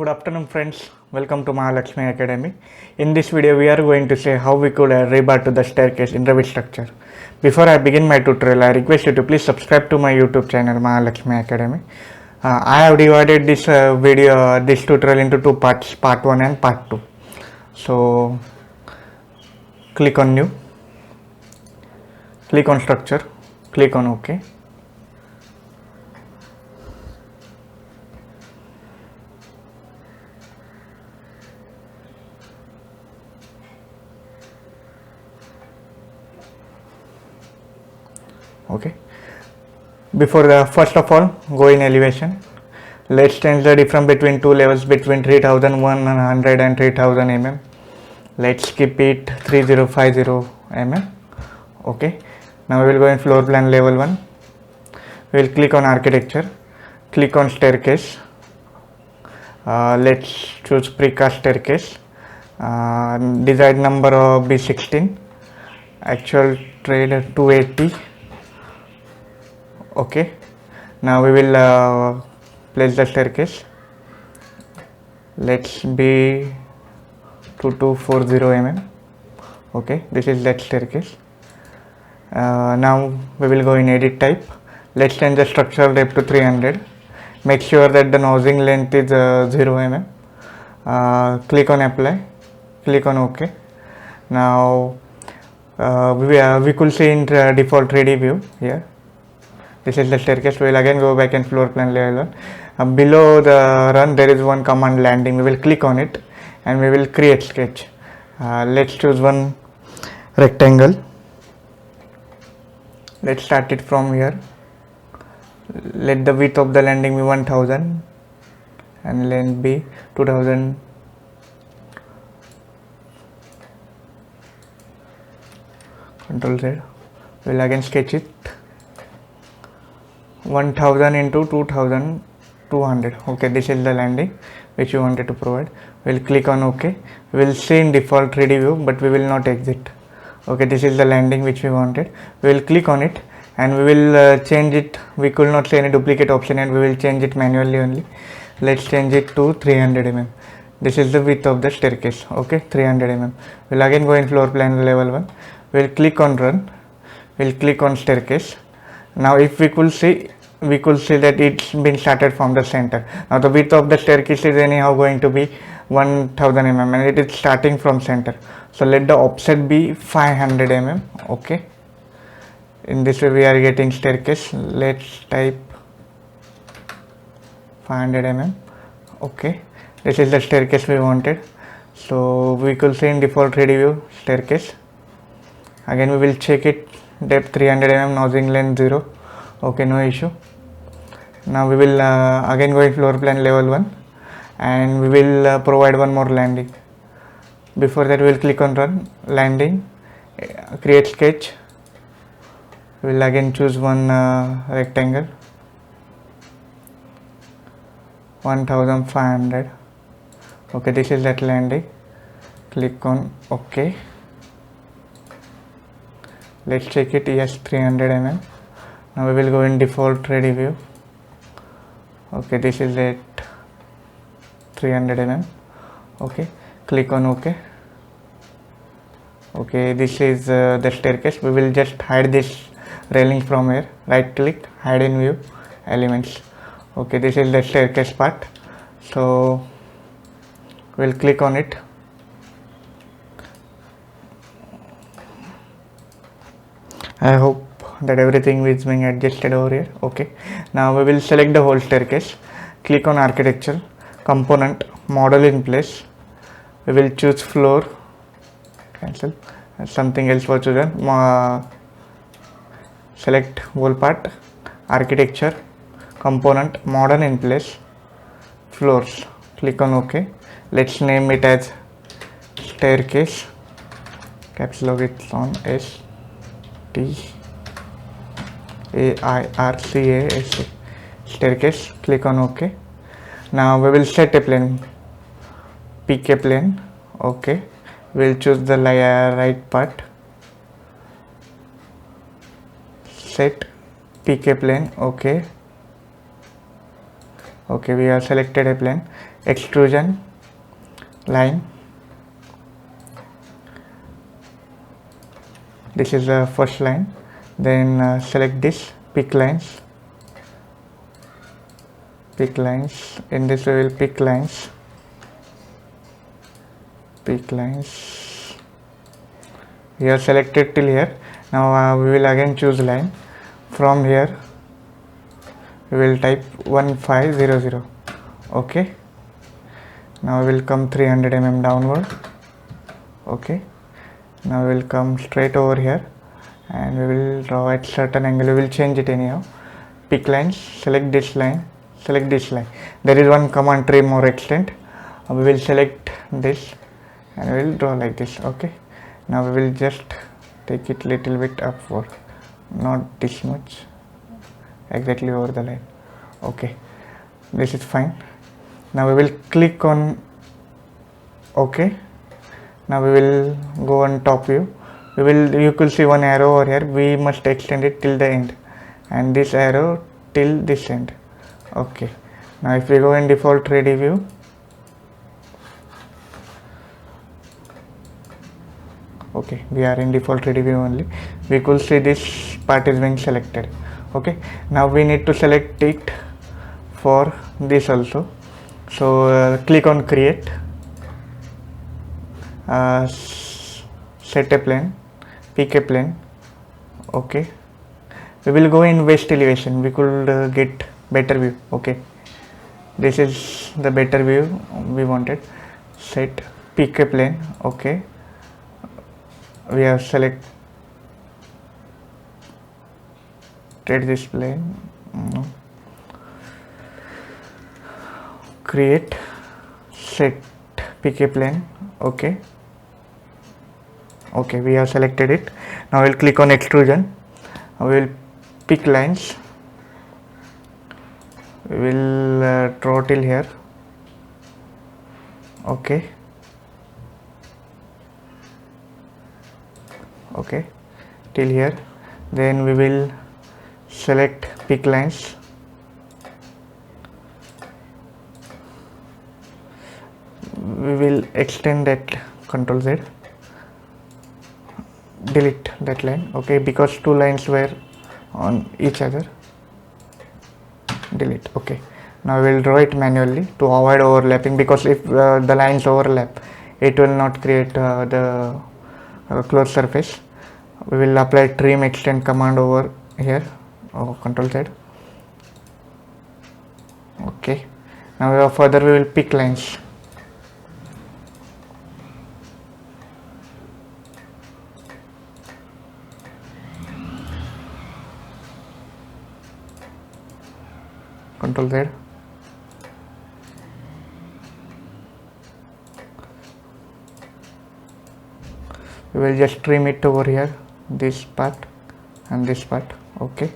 Good afternoon friends, welcome to Mahalakshmi Academy. In this video we are going to say how we could rebar to the staircase in Revit structure. Before I begin my tutorial, I request you to please subscribe to my YouTube channel Mahalakshmi Academy. I have divided this this tutorial into two parts, part 1 and part 2. So click on new, click on structure, click on OK. Okay, before the first of all go in elevation. Let's change the difference between two levels between 3100 and 3000 mm. Let's keep it 3050 mm. Okay, now we will go in floor plan level 1. We will click on architecture, click on staircase. Let's choose precast staircase. Desired number of B16, actual trade 280. Okay, now we will place the staircase. Let's be 2240 mm. Okay, this is that staircase. Now we will go in edit type. Let's change the structural depth to 300. Make sure that the nosing length is 0 mm. Click on apply, click on OK. Now we could see in default 3D view here. This is the staircase. We will again go back in floor plan level 1. Below the run there is one command landing. We will click on it and we will create sketch. Let's choose one rectangle. Let's start it from here. Let the width of the landing be 1000 and length be 2000. Control Z. We will again sketch it. 1000 into 2200. Okay, this is the landing which we wanted to provide. We will click on OK. We will see in default 3D view, but we will not exit. Okay, this is the landing which we wanted. We will click on it and we will change it. We could not see any duplicate option and we will change it manually only. Let's change it to 300 mm. This is the width of the staircase. Okay, 300 mm. We will again go in floor plan level 1. We will click on run. We will click on staircase. Now if we could see that it's been started from the center. Now the width of the staircase is anyhow going to be 1000 mm and it is starting from center. So let the offset be 500 mm. Okay, in this way we are getting staircase. Let's type 500 mm. Okay, this is the staircase we wanted. So we could see in default 3D view staircase. Again we will check it. Depth 300 mm, nosing length 0. Okay, no issue. Now we will again go in floor plan level 1 and we will provide one more landing. Before that we will click on run, landing, create sketch. We will again choose one rectangle, 1500. Okay, this is that landing. Click on OK. Let's check it. Yes, 300 mm. Now we will go in default 3D view. Okay, this is at 300 mm. Okay, click on OK. Okay, this is the staircase. We will just hide this railing from here. Right click, hide in view, elements. Okay, this is the staircase part. So we'll click on it. I hope that everything is being adjusted over here. Okay, now we will select the whole staircase. Click on architecture, component, model in place. We will choose floor, cancel, something else was chosen. Select whole part, architecture, component, model in place, floors. Click on OK. Let's name it as staircase. Caps lock it's on S TAIRCAS, staircase. Click on OK. Now we will set a plane, PK plane. Okay, we will choose the right part, set PK plane. Okay, we have selected a plane. extrusion line. This is the first line. Then select this pick lines. Pick lines. In this we will pick lines. Pick lines. We have selected till here. Now we will again choose line. From here we will type 1500. Okay. Now we will come 300 mm downward. Okay. Now we will come straight over here and we will draw at certain angle. We will change it anyhow. Pick lines. Select this line. Select this line. There is one command, trim or extend. We will select this and we will draw like this. Okay. Now we will just take it little bit upward, not this much, exactly over the line. Okay, this is fine. Now we will click on OK. Now we will go on top view. You could see one arrow over here. We must extend it till the end, and this arrow till this end. Okay. Now if we go in default 3D view, okay, we are in default 3D view only. We could see this part is being selected. Okay, now we need to select it for this also. So click on create, set a plane, pick a plane. Okay, we will go in west elevation. We could get better view. Okay, this is the better view we wanted. Set, pick a plane. Okay, we have selected this plane. Create, set, pick a plane. Okay. Okay, we have selected it. Now we'll click on extrusion. We will pick lines. We will draw till here. Okay. Okay, till here. Then we will select pick lines. We will extend that, Ctrl Z, delete that line. Okay, because two lines were on each other. Delete. Okay, now we will draw it manually to avoid overlapping, because if the lines overlap, it will not create the closed surface. We will apply trim extend command over here. Ctrl Z. Okay, now further we will pick lines. Ctrl Z. We will just trim it over here, this part and this part. Okay,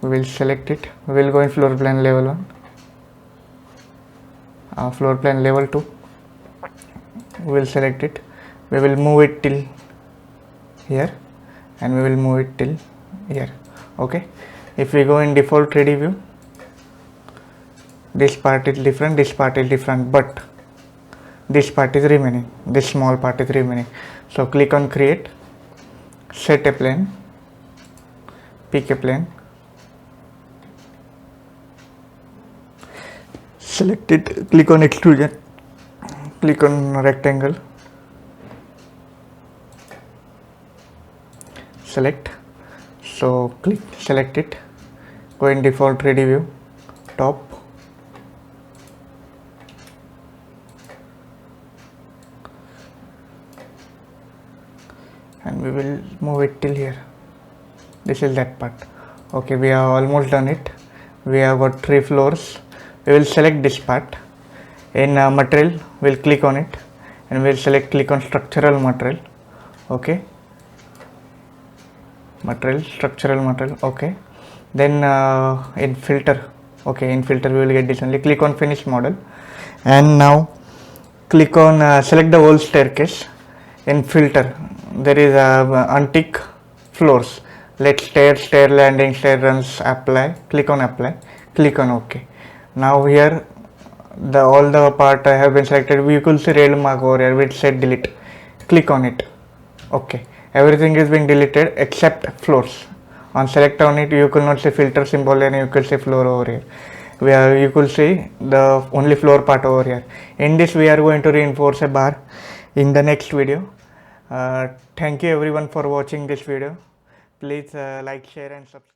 we will select it. We will go in floor plan level 1, floor plan level 2. We will select it. We will move it till here and we will move it till here. Okay, if we go in default 3D view, this part is different, this part is different, but this part is remaining, this small part is remaining. So click on create, set a plane, pick a plane, select it, click on extrusion, click on rectangle, select. So click, select it, go in default 3D view, top, and we will move it till here. This is that part. Okay, we have almost done it. We have got 3 floors. We will select this part. In material, we'll click on it and we'll select, click on structural material. Okay, material, structural material. Okay, then in filter. Okay, in filter we will get this only. Click on finish model and now click on select the whole staircase. In filter there is untick floors. Let stair landing, stair runs apply. Click on apply, click on OK. Now here the all the part I have been selected. You could see red mark over here which said delete. Click on it. Okay, everything is being deleted except floors. On select on it, you could not see filter symbol and you could see floor over here. Where you could see the only floor part over here. In this, we are going to reinforce a bar in the next video. Thank you everyone for watching this video. Please like, share and subscribe.